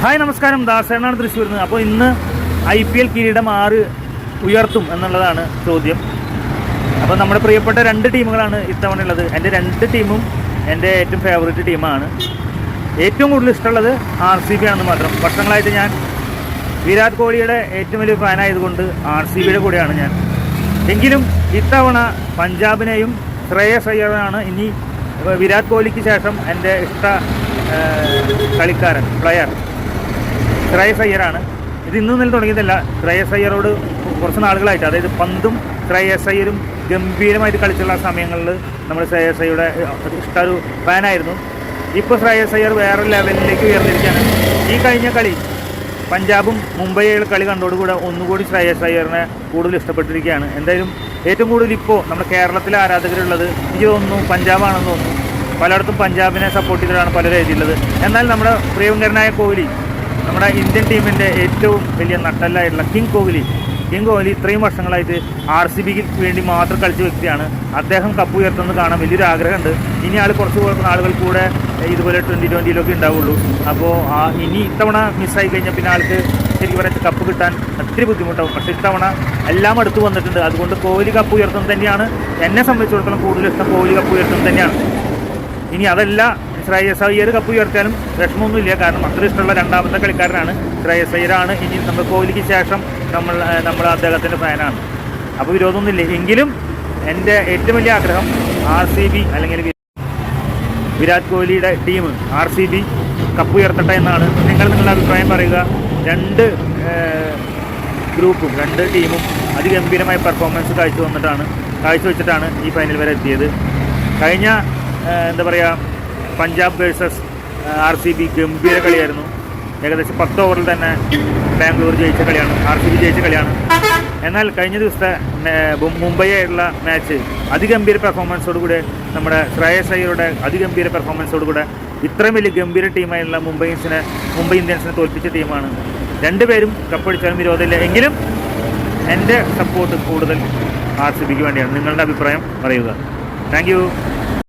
Hi നമസ്കാരം, ദാസേനാണ് തൃശ്ശൂരിൽ നിന്ന്. അപ്പോൾ ഇന്ന് IPL കിരീടം ആര് ഉയർത്തും എന്നുള്ളതാണ് ചോദ്യം. അപ്പോൾ നമ്മുടെ പ്രിയപ്പെട്ട രണ്ട് ടീമുകളാണ് ഇത്തവണ ഉള്ളത്. എൻ്റെ രണ്ട് ടീമും എൻ്റെ ഏറ്റവും ഫേവറേറ്റ് ടീമാണ്. ഏറ്റവും കൂടുതൽ ഇഷ്ടമുള്ളത് RCB ആണെന്ന് മാത്രം. വർഷങ്ങളായിട്ട് ഞാൻ വിരാട് കോഹ്ലിയുടെ ഏറ്റവും വലിയ ഫാനായതുകൊണ്ട് RCBയുടെ കൂടെയാണ് ഞാൻ. എങ്കിലും ഇത്തവണ പഞ്ചാബിനെയും ശ്രേയസ് അയ്യറാണ് ഇനി വിരാട് കോഹ്ലിക്ക് ശേഷം എൻ്റെ ഇഷ്ട കളിക്കാരൻ പ്ലെയർ ശ്രേയസ് അയ്യറാണ്. ഇത് ഇന്നും ഇന്നലെ തുടങ്ങിയതല്ല. ശ്രേയസ് അയ്യറോട് കുറച്ച് നാളുകളായിട്ട്, അതായത് പന്തും ശ്രേയസ് അയ്യരും ഗംഭീരമായിട്ട് കളിച്ചുള്ള സമയങ്ങളിൽ നമ്മൾ ശ്രേയസ് അയ്യരുടെ ഇഷ്ട ഒരു ഫാനായിരുന്നു. ഇപ്പോൾ ശ്രേയസ് അയ്യർ വേറെ ലെവലിലേക്ക് ഉയർന്നിരിക്കുകയാണ്. ഈ കഴിഞ്ഞ കളി പഞ്ചാബും മുംബൈയുടെ കളി കണ്ടോടുകൂടെ ഒന്നുകൂടി ശ്രേയസ് അയ്യറിനെ കൂടുതൽ ഇഷ്ടപ്പെട്ടിരിക്കുകയാണ്. എന്തായാലും ഏറ്റവും കൂടുതൽ ഇപ്പോൾ നമ്മുടെ കേരളത്തിലെ ആരാധകരുള്ളത് എനിക്ക് തോന്നുന്നു പഞ്ചാബാണെന്ന് തോന്നുന്നു. പലയിടത്തും പഞ്ചാബിനെ സപ്പോർട്ട് ചെയ്തിട്ടാണ് പലരും എഴുതിയുള്ളത്. എന്നാൽ നമ്മുടെ പ്രിയങ്കരനായ കോഹ്ലി, നമ്മുടെ ഇന്ത്യൻ ടീമിൻ്റെ ഏറ്റവും വലിയ നട്ടല്ലായിട്ടുള്ള കിങ് കോഹ്ലി ഇത്രയും വർഷങ്ങളായിട്ട് RCBക്ക് വേണ്ടി മാത്രം കളിച്ച വ്യക്തിയാണ്. അദ്ദേഹം കപ്പ് ഉയർത്തുന്നത് കാണാൻ വലിയൊരു ആഗ്രഹമുണ്ട്. ഇനി കുറച്ച് നാളുകൾ കൂടെ ഇതുപോലെ 2020 ഉണ്ടാവുള്ളൂ. അപ്പോൾ ഇനി ഇത്തവണ മിസ്സായി കഴിഞ്ഞാൽ പിന്നെ ആൾക്ക് ശരിക്കും പറയാൻ കപ്പ് കിട്ടാൻ ഒത്തിരി ബുദ്ധിമുട്ടാവും. പക്ഷേ ഇത്തവണ എല്ലാം അടുത്ത് വന്നിട്ടുണ്ട്. അതുകൊണ്ട് കോഹ്ലി കപ്പ് ഉയർത്തുന്നത് തന്നെയാണ് എന്നെ സംബന്ധിച്ചിടത്തോളം കൂടുതൽ ഇഷ്ടം. കോഹ്ലി കപ്പ് ഉയർത്തുന്നത് തന്നെയാണ്. ഇനി അതല്ല ശ്രേയസ് അയ്യർ കപ്പ് ഉയർത്തിയാലും വിഷമമൊന്നുമില്ല. കാരണം അത്ര ഇഷ്ടമുള്ള രണ്ടാമത്തെ കളിക്കാരനാണ് ശ്രേയസ് അയ്യറാണ്. ഇനി നമ്മൾ കോഹ്ലിക്ക് ശേഷം നമ്മൾ അദ്ദേഹത്തിൻ്റെ ഫാനാണ്. അപ്പോൾ വിരോധമൊന്നുമില്ല. എങ്കിലും എൻ്റെ ഏറ്റവും വലിയ ആഗ്രഹം RCB അല്ലെങ്കിൽ വിരാട് കോഹ്ലിയുടെ ടീം RCB കപ്പ് ഉയർത്തട്ടെ എന്നാണ്. നിങ്ങളുടെ അഭിപ്രായം പറയുക. രണ്ട് ഗ്രൂപ്പും രണ്ട് ടീമും അതിഗംഭീരമായ പെർഫോമൻസ് കാഴ്ചവെച്ചിട്ടാണ് ഈ ഫൈനൽ വരെ എത്തിയത്. കഴിഞ്ഞ എന്താ പറയുക, പഞ്ചാബ് വേഴ്സസ് RCB ഗംഭീര കളിയായിരുന്നു. ഏകദേശം 10 ഓവറിൽ തന്നെ ബാംഗ്ലൂർ ജയിച്ച കളിയാണ്, RCB ജയിച്ച കളിയാണ്. എന്നാൽ കഴിഞ്ഞ ദിവസത്തെ മുംബൈയായിട്ടുള്ള മാച്ച് അതിഗംഭീര പെർഫോമൻസോടുകൂടെ, നമ്മുടെ ശ്രേയസ് അയ്യരുടെ അതിഗംഭീര പെർഫോമൻസോടുകൂടെ ഇത്രയും വലിയ ഗംഭീര ടീമായിട്ടുള്ള മുംബൈ ഇന്ത്യൻസിനെ തോൽപ്പിച്ച ടീമാണ്. രണ്ടുപേരും കപ്പടിച്ചാലും വിരോധമില്ല. എങ്കിലും എൻ്റെ സപ്പോർട്ട് കൂടുതൽ RCBക്ക് വേണ്ടിയാണ്. നിങ്ങളുടെ അഭിപ്രായം പറയുക. Thank you.